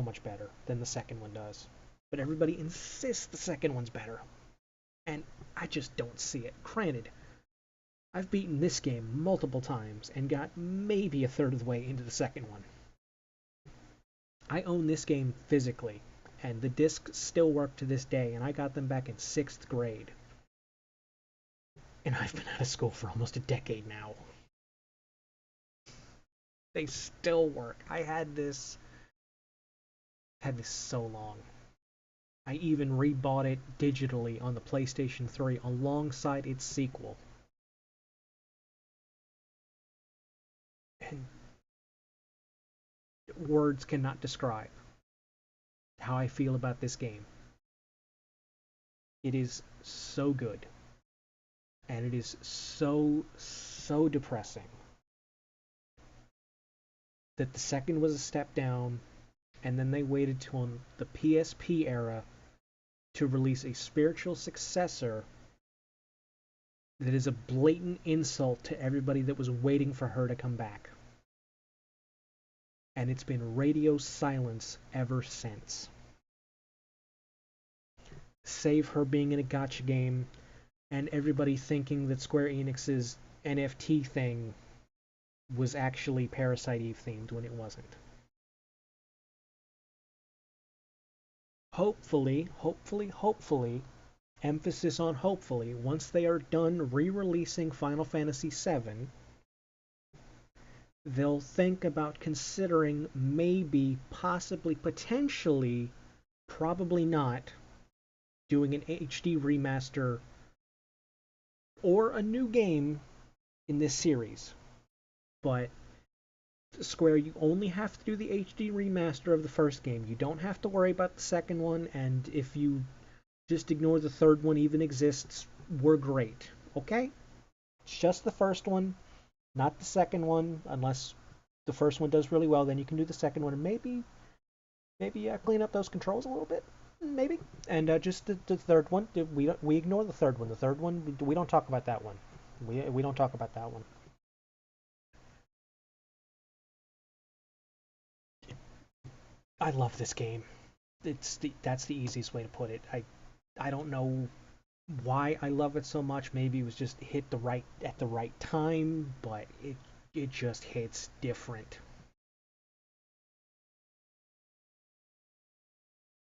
much better than the second one does. But everybody insists the second one's better. And I just don't see it. Granted, I've beaten this game multiple times and got maybe a third of the way into the second one. I own this game physically, and the discs still work to this day, and I got them back in 6th grade. And I've been out of school for almost a decade now. They still work. I had this so long. I even rebought it digitally on the PlayStation 3 alongside its sequel. And words cannot describe how I feel about this game. It is so good. And it is so depressing that the second was a step down, and then they waited till the PSP era to release a spiritual successor that is a blatant insult to everybody that was waiting for her to come back. And it's been radio silence ever since. Save her being in a gacha game and everybody thinking that Square Enix's NFT thing was actually Parasite Eve themed when it wasn't. Hopefully, emphasis on hopefully, once they are done re-releasing Final Fantasy VII, they'll think about considering maybe, possibly, potentially, probably not, doing an HD remaster or a new game in this series. But Square, you only have to do the HD remaster of the first game. You don't have to worry about the second one, and if you just ignore the third one even exists, we're great. Okay? It's just the first one, not the second one, unless the first one does really well, then you can do the second one and maybe clean up those controls a little bit. Maybe. And just the third one, we ignore the third one. The third one, we don't talk about that one. We don't talk about that one. I love this game. That's the easiest way to put it. I don't know why I love it so much. Maybe it was just hit the right at the right time, but it just hits different.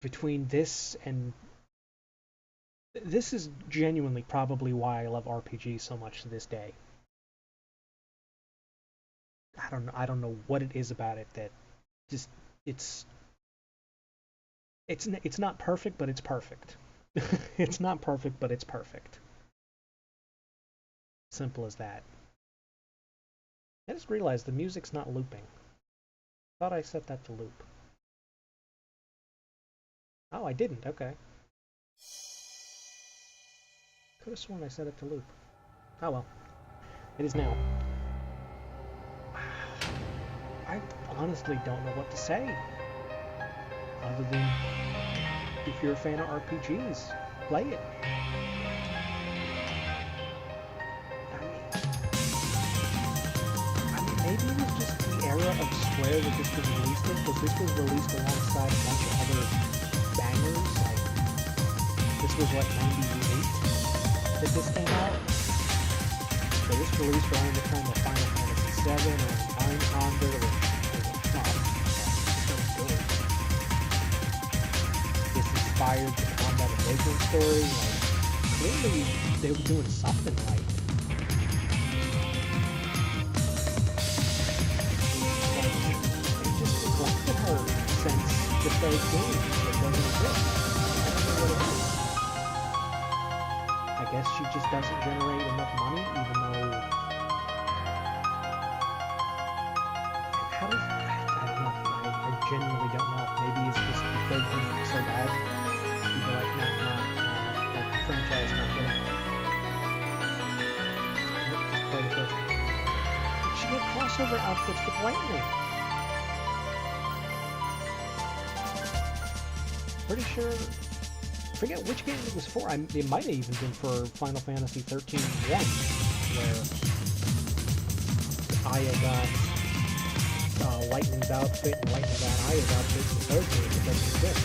Between this and this is genuinely probably why I love RPGs so much to this day. I don't know what it is about it that just it's it's not perfect, but it's perfect. It's not perfect, but it's perfect. Simple as that. I just realized the music's not looping. Thought I set that to loop. Oh, I didn't. Okay. Could have sworn I set it to loop. Oh well. It is now. I honestly don't know what to say. Other than, if you're a fan of RPGs, play it. I mean, maybe it was just the era of Square that this was released in, because this was released alongside a bunch of other bangers. Like, this was like 98 that this came out. So this released around the time of Final Fantasy VII or Time Ponder, which was a flop. So good. This inspired the Combat of Vagrant story. Like, clearly they were doing something right. They just neglected her since the third game. It doesn't exist. I don't know what it is. I guess she just doesn't generate enough money, even though... How does... I don't know. I genuinely don't know. Maybe it's just the third game so bad. People are like, that franchise not good enough. Nope, just play the first one. She had crossover outfits with Lightning. Pretty sure... forget which game it was for. It might have even been for Final Fantasy 13 1, where Aya got Lightning's outfit and Lightning got Aya's outfit in the third game. It doesn't exist.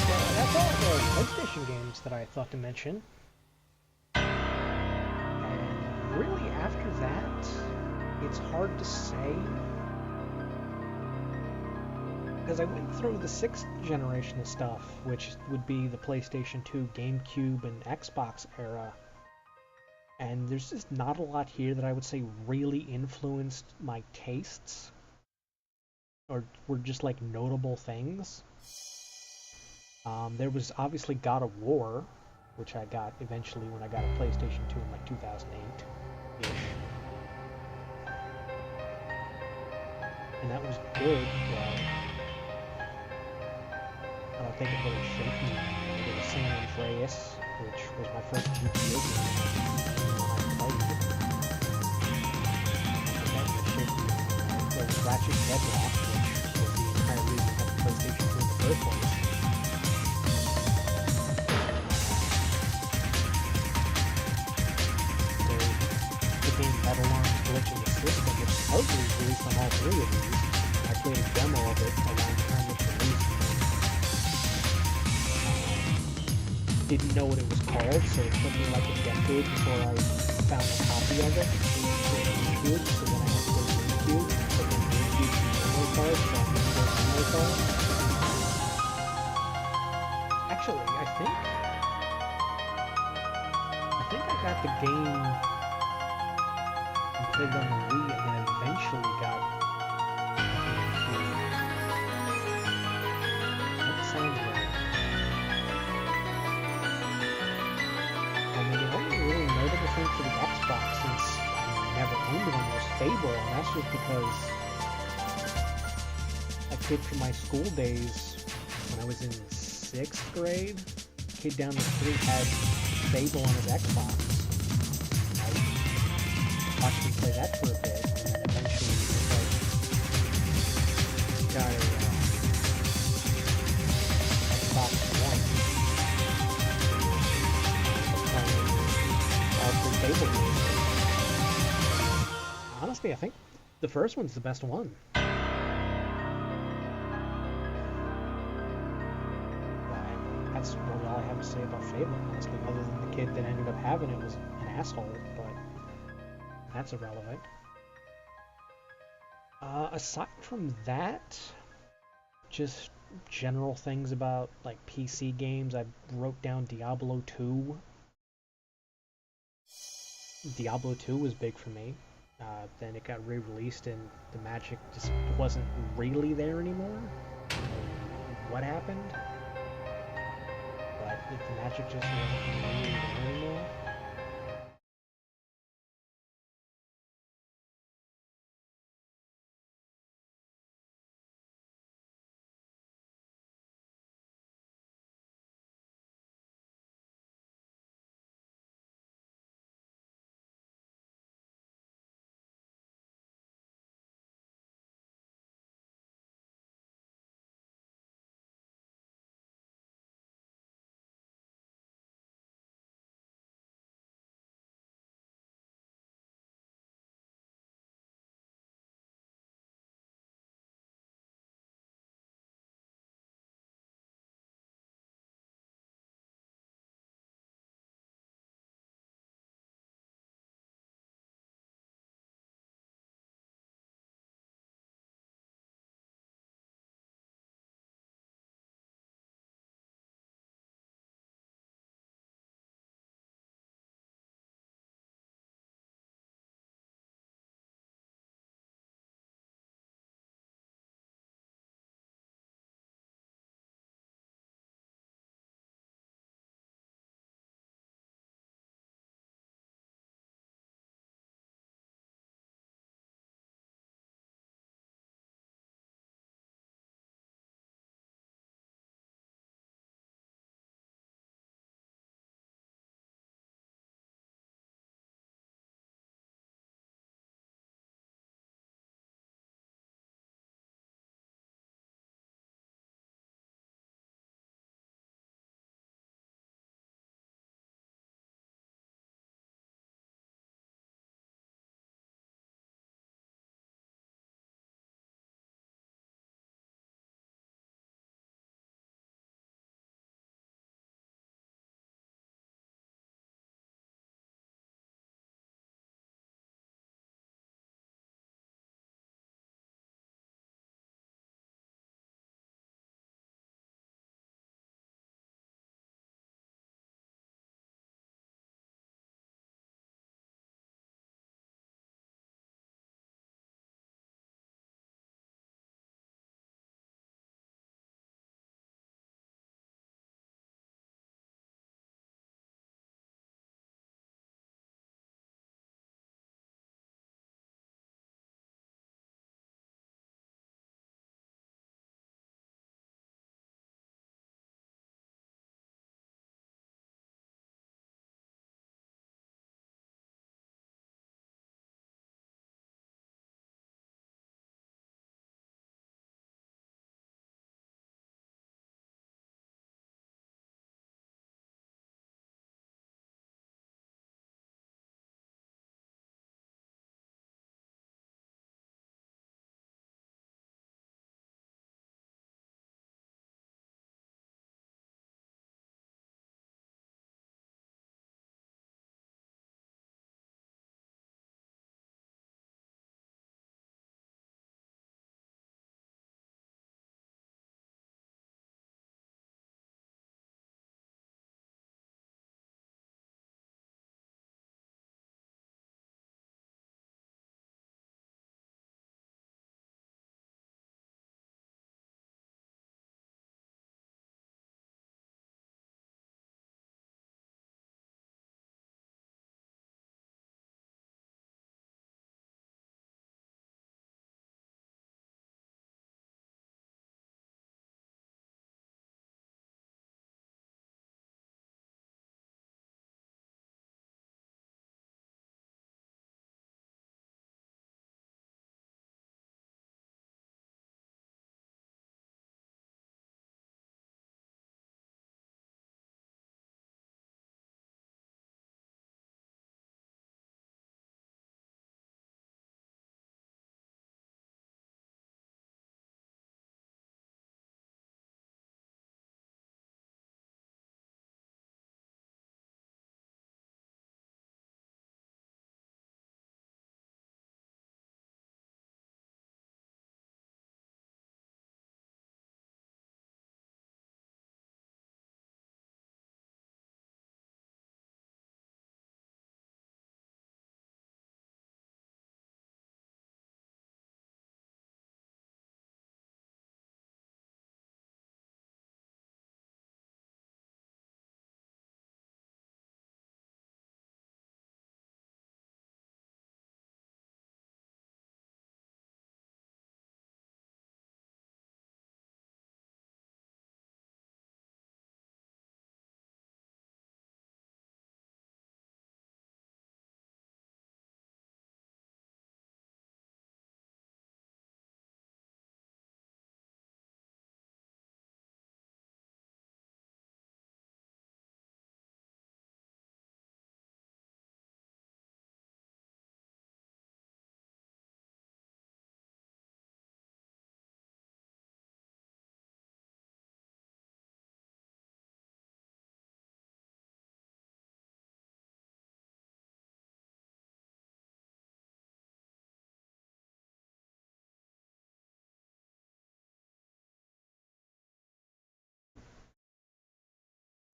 So that's all the PlayStation games that I thought to mention. Really, after that, it's hard to say. Because I went through the 6th generation of stuff, which would be the PlayStation 2, GameCube, and Xbox era. And there's just not a lot here that I would say really influenced my tastes. Or were just like notable things. There was obviously God of War, which I got eventually when I got a PlayStation 2 in like 2008. And that was good, but I don't think it really shaped me. There was San Andreas, which was my first GTA game when I played it. I think that really shaped me. There was Ratchet Bedrock, which was the entire reason I had the PlayStation 2 in the first place. Metal Arms glitch in the system, which supposedly was released on all 3 of these. I played a demo of it around the time it was released. Didn't know what it was called, so it took me like a decade before I found a copy of it for GameCube, so then I had to go to GameCube, but then GameCube memory card, so I had to go to memory card. Actually, I think I got the game played it on the Wii, and then eventually got GameCube. That sounds right. And then the only really notable thing for the Xbox, since I never owned one, was Fable, and that's just because a kid from my school days, when I was in 6th grade, a kid down the street had Fable on his Xbox. watched him play that for a bit, and then eventually he just like got a Xbox One for playing arcade table games. Honestly, I think the first one's the best one. That's really all I have to say about Fable, honestly, other than the kid that ended up having it was an asshole, but that's irrelevant. Aside from that, just general things about like PC games. I wrote down Diablo 2. Diablo 2 was big for me. Then it got re-released and the magic just wasn't really there anymore. What happened? But the magic just wasn't really there anymore.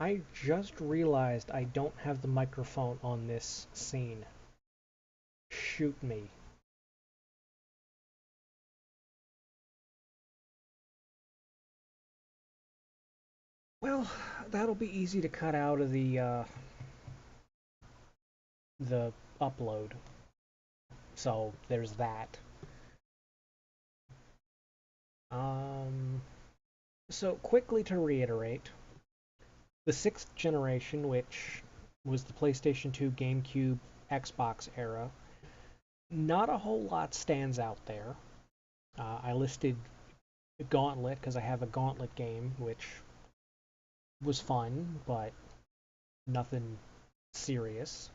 I just realized I don't have the microphone on this scene. Shoot me. Well, that'll be easy to cut out of the upload. So there's that. Um, so quickly to reiterate, the sixth generation, which was the PlayStation 2, GameCube, Xbox era, not a whole lot stands out there. I listed Gauntlet because I have a Gauntlet game, which was fun, but nothing serious.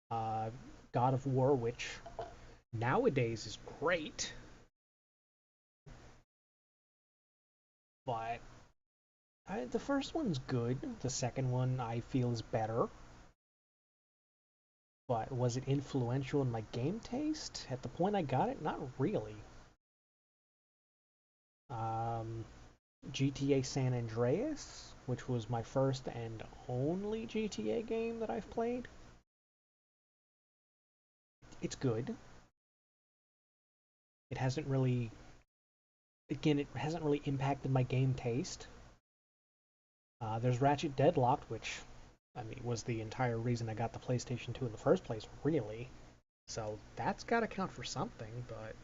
Uh, God of War, which nowadays is great, but the first one's good. The second one I feel is better. But was it influential in my game taste? At the point I got it, not really. Um, GTA San Andreas, which was my first and only GTA game that I've played. It's good. It hasn't really, again, it hasn't really impacted my game taste. There's Ratchet Deadlocked, which, I mean, was the entire reason I got the PlayStation 2 in the first place, really. So that's got to count for something, but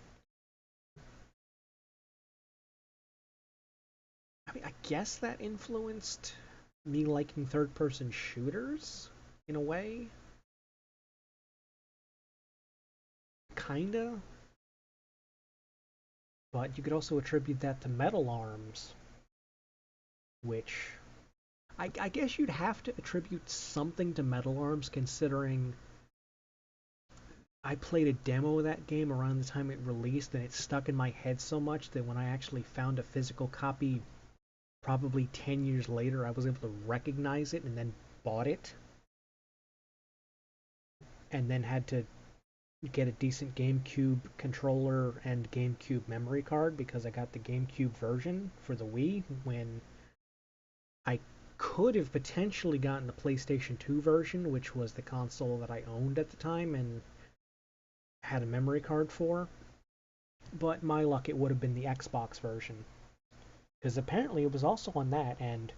I mean, I guess that influenced me liking third person shooters in a way. Kinda. But you could also attribute that to Metal Arms, which I guess you'd have to attribute something to Metal Arms considering I played a demo of that game around the time it released and it stuck in my head so much that when I actually found a physical copy probably 10 years later, I was able to recognize it and then bought it and then had to get a decent GameCube controller and GameCube memory card because I got the GameCube version for the Wii when I could have potentially gotten the PlayStation 2 version, which was the console that I owned at the time and had a memory card for. But my luck, it would have been the Xbox version. Because apparently it was also on that, and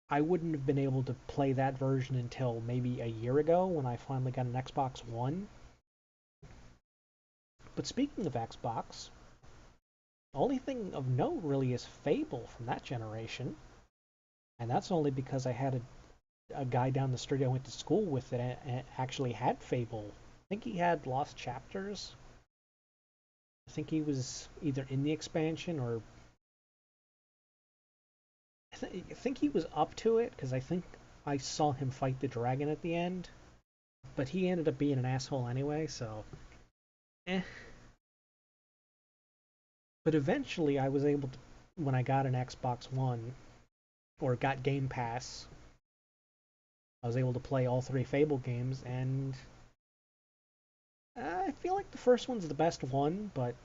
I wouldn't have been able to play that version until maybe a year ago when I finally got an Xbox One. But speaking of Xbox, the only thing of note really is Fable from that generation. And that's only because I had a guy down the street I went to school with that actually had Fable. I think he had Lost Chapters. I think he was either in the expansion or I think he was up to it because I think I saw him fight the dragon at the end. But he ended up being an asshole anyway, so eh. But eventually I was able to, when I got an Xbox One or got Game Pass, I was able to play all three Fable games, and I feel like the first one's the best one, but